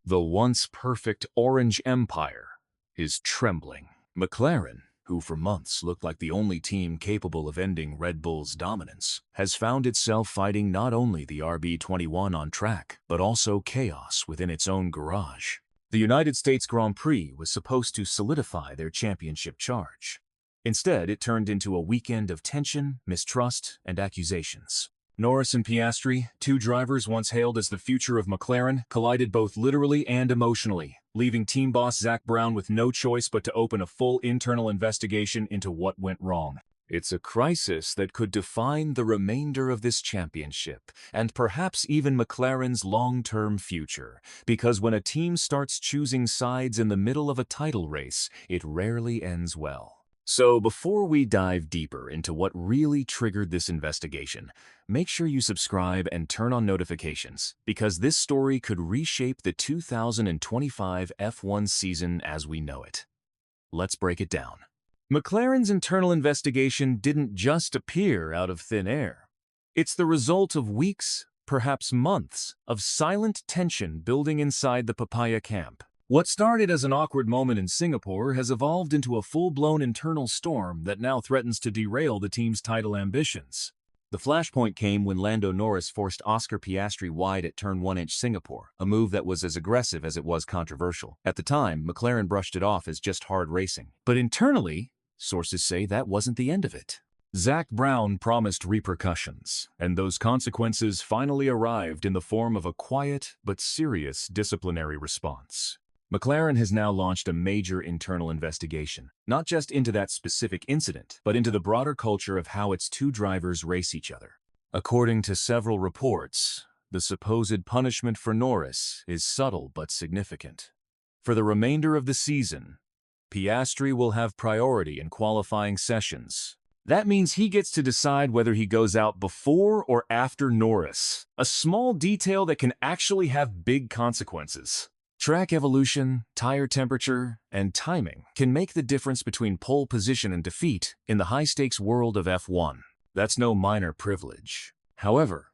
The once perfect orange empire is trembling. McLaren, who for months looked like the only team capable of ending Red Bull's dominance, has found itself fighting not only the RB21 on track, but also chaos within its own garage. The United States Grand Prix was supposed to solidify their championship charge. Instead, it turned into a weekend of tension, mistrust, and accusations. Norris and Piastri, two drivers once hailed as the future of McLaren, collided both literally and emotionally, leaving team boss Zak Brown with no choice but to open a full internal investigation into what went wrong. It's a crisis that could define the remainder of this championship, and perhaps even McLaren's long-term future, because when a team starts choosing sides in the middle of a title race, it rarely ends well. So before we dive deeper into what really triggered this investigation, make sure you subscribe and turn on notifications, because this story could reshape the 2025 F1 season as we know it. Let's break it down. McLaren's internal investigation didn't just appear out of thin air. It's the result of weeks, perhaps months, of silent tension building inside the Papaya camp. What started as an awkward moment in Singapore has evolved into a full-blown internal storm that now threatens to derail the team's title ambitions. The flashpoint came when Lando Norris forced Oscar Piastri wide at turn 1 Singapore, a move that was as aggressive as it was controversial. At the time, McLaren brushed it off as just hard racing. But internally, sources say that wasn't the end of it. Zak Brown promised repercussions, and those consequences finally arrived in the form of a quiet but serious disciplinary response. McLaren has now launched a major internal investigation, not just into that specific incident, but into the broader culture of how its two drivers race each other. According to several reports, the supposed punishment for Norris is subtle but significant. For the remainder of the season, Piastri will have priority in qualifying sessions. That means he gets to decide whether he goes out before or after Norris, a small detail that can actually have big consequences. Track evolution, tire temperature, and timing can make the difference between pole position and defeat in the high-stakes world of F1. That's no minor privilege. However,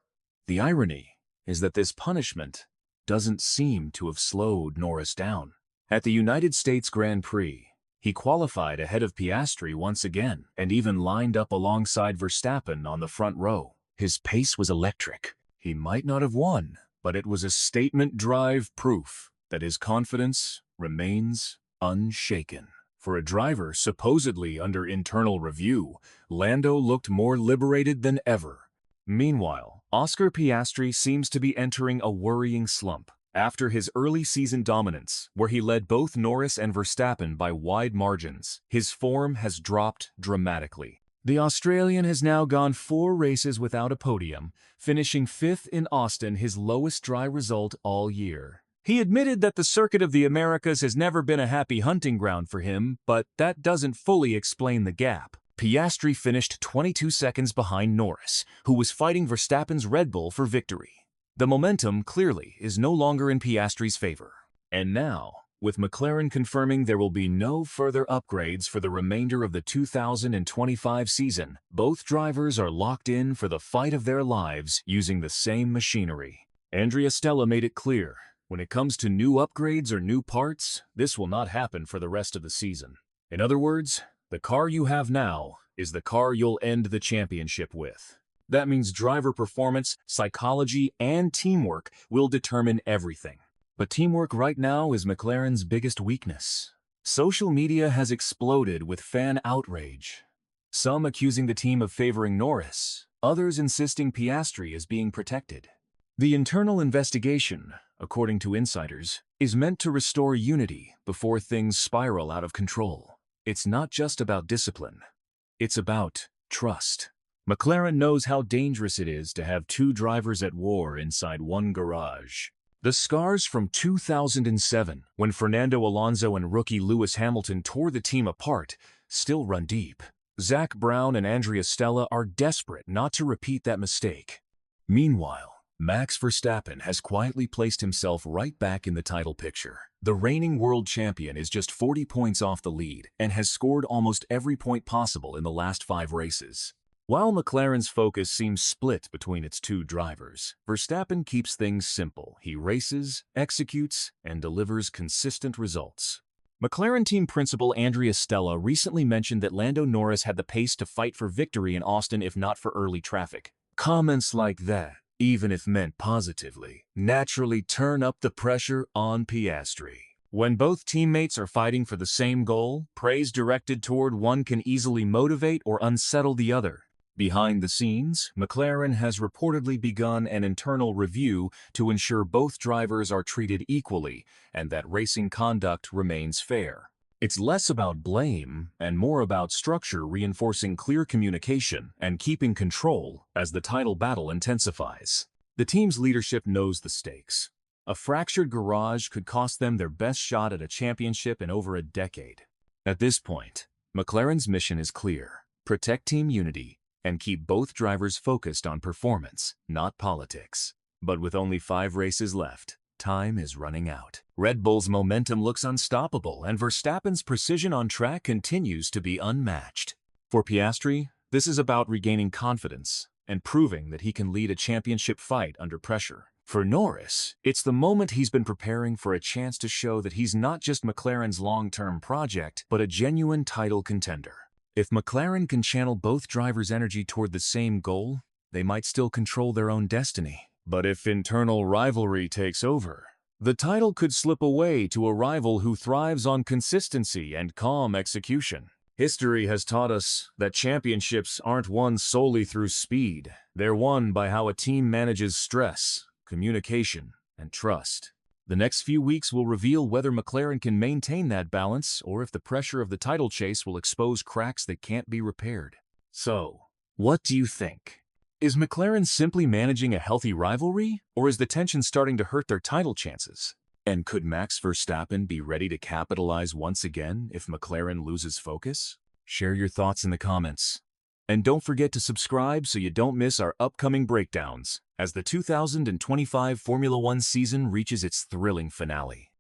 the irony is that this punishment doesn't seem to have slowed Norris down. At the United States Grand Prix, he qualified ahead of Piastri once again and even lined up alongside Verstappen on the front row. His pace was electric. He might not have won, but it was a statement drive proof that his confidence remains unshaken. For a driver supposedly under internal review, Lando looked more liberated than ever. Meanwhile, Oscar Piastri seems to be entering a worrying slump. After his early season dominance, where he led both Norris and Verstappen by wide margins, his form has dropped dramatically. The Australian has now gone 4 races without a podium, finishing 5th in Austin, his lowest dry result all year. He admitted that the Circuit of the Americas has never been a happy hunting ground for him, but that doesn't fully explain the gap. Piastri finished 22 seconds behind Norris, who was fighting Verstappen's Red Bull for victory. The momentum clearly is no longer in Piastri's favor. And now, with McLaren confirming there will be no further upgrades for the remainder of the 2025 season, both drivers are locked in for the fight of their lives using the same machinery. Andrea Stella made it clear, when it comes to new upgrades or new parts, this will not happen for the rest of the season. In other words, the car you have now is the car you'll end the championship with. That means driver performance, psychology, and teamwork will determine everything. But teamwork right now is McLaren's biggest weakness. Social media has exploded with fan outrage. Some accusing the team of favoring Norris, others insisting Piastri is being protected. The internal investigation, according to insiders, is meant to restore unity before things spiral out of control. It's not just about discipline. It's about trust. McLaren knows how dangerous it is to have two drivers at war inside one garage. The scars from 2007, when Fernando Alonso and rookie Lewis Hamilton tore the team apart, still run deep. Zak Brown and Andrea Stella are desperate not to repeat that mistake. Meanwhile, Max Verstappen has quietly placed himself right back in the title picture. The reigning world champion is just 40 points off the lead and has scored almost every point possible in the last 5 races. While McLaren's focus seems split between its two drivers, Verstappen keeps things simple. He races, executes, and delivers consistent results. McLaren team principal Andrea Stella recently mentioned that Lando Norris had the pace to fight for victory in Austin if not for early traffic. Comments like that, even if meant positively, naturally turn up the pressure on Piastri. When both teammates are fighting for the same goal, praise directed toward one can easily motivate or unsettle the other. Behind the scenes, McLaren has reportedly begun an internal review to ensure both drivers are treated equally and that racing conduct remains fair. It's less about blame and more about structure, reinforcing clear communication and keeping control as the title battle intensifies. The team's leadership knows the stakes. A fractured garage could cost them their best shot at a championship in over a decade. At this point, McLaren's mission is clear: protect team unity and keep both drivers focused on performance, not politics. But with only 5 races left, time is running out. Red Bull's momentum looks unstoppable, and Verstappen's precision on track continues to be unmatched. For Piastri, this is about regaining confidence and proving that he can lead a championship fight under pressure. For Norris, it's the moment he's been preparing for, a chance to show that he's not just McLaren's long-term project, but a genuine title contender. If McLaren can channel both drivers' energy toward the same goal, they might still control their own destiny. But if internal rivalry takes over, the title could slip away to a rival who thrives on consistency and calm execution. History has taught us that championships aren't won solely through speed. They're won by how a team manages stress, communication, and trust. The next few weeks will reveal whether McLaren can maintain that balance or if the pressure of the title chase will expose cracks that can't be repaired. So, what do you think? Is McLaren simply managing a healthy rivalry, or is the tension starting to hurt their title chances? And could Max Verstappen be ready to capitalize once again if McLaren loses focus? Share your thoughts in the comments. And don't forget to subscribe so you don't miss our upcoming breakdowns as the 2025 Formula One season reaches its thrilling finale.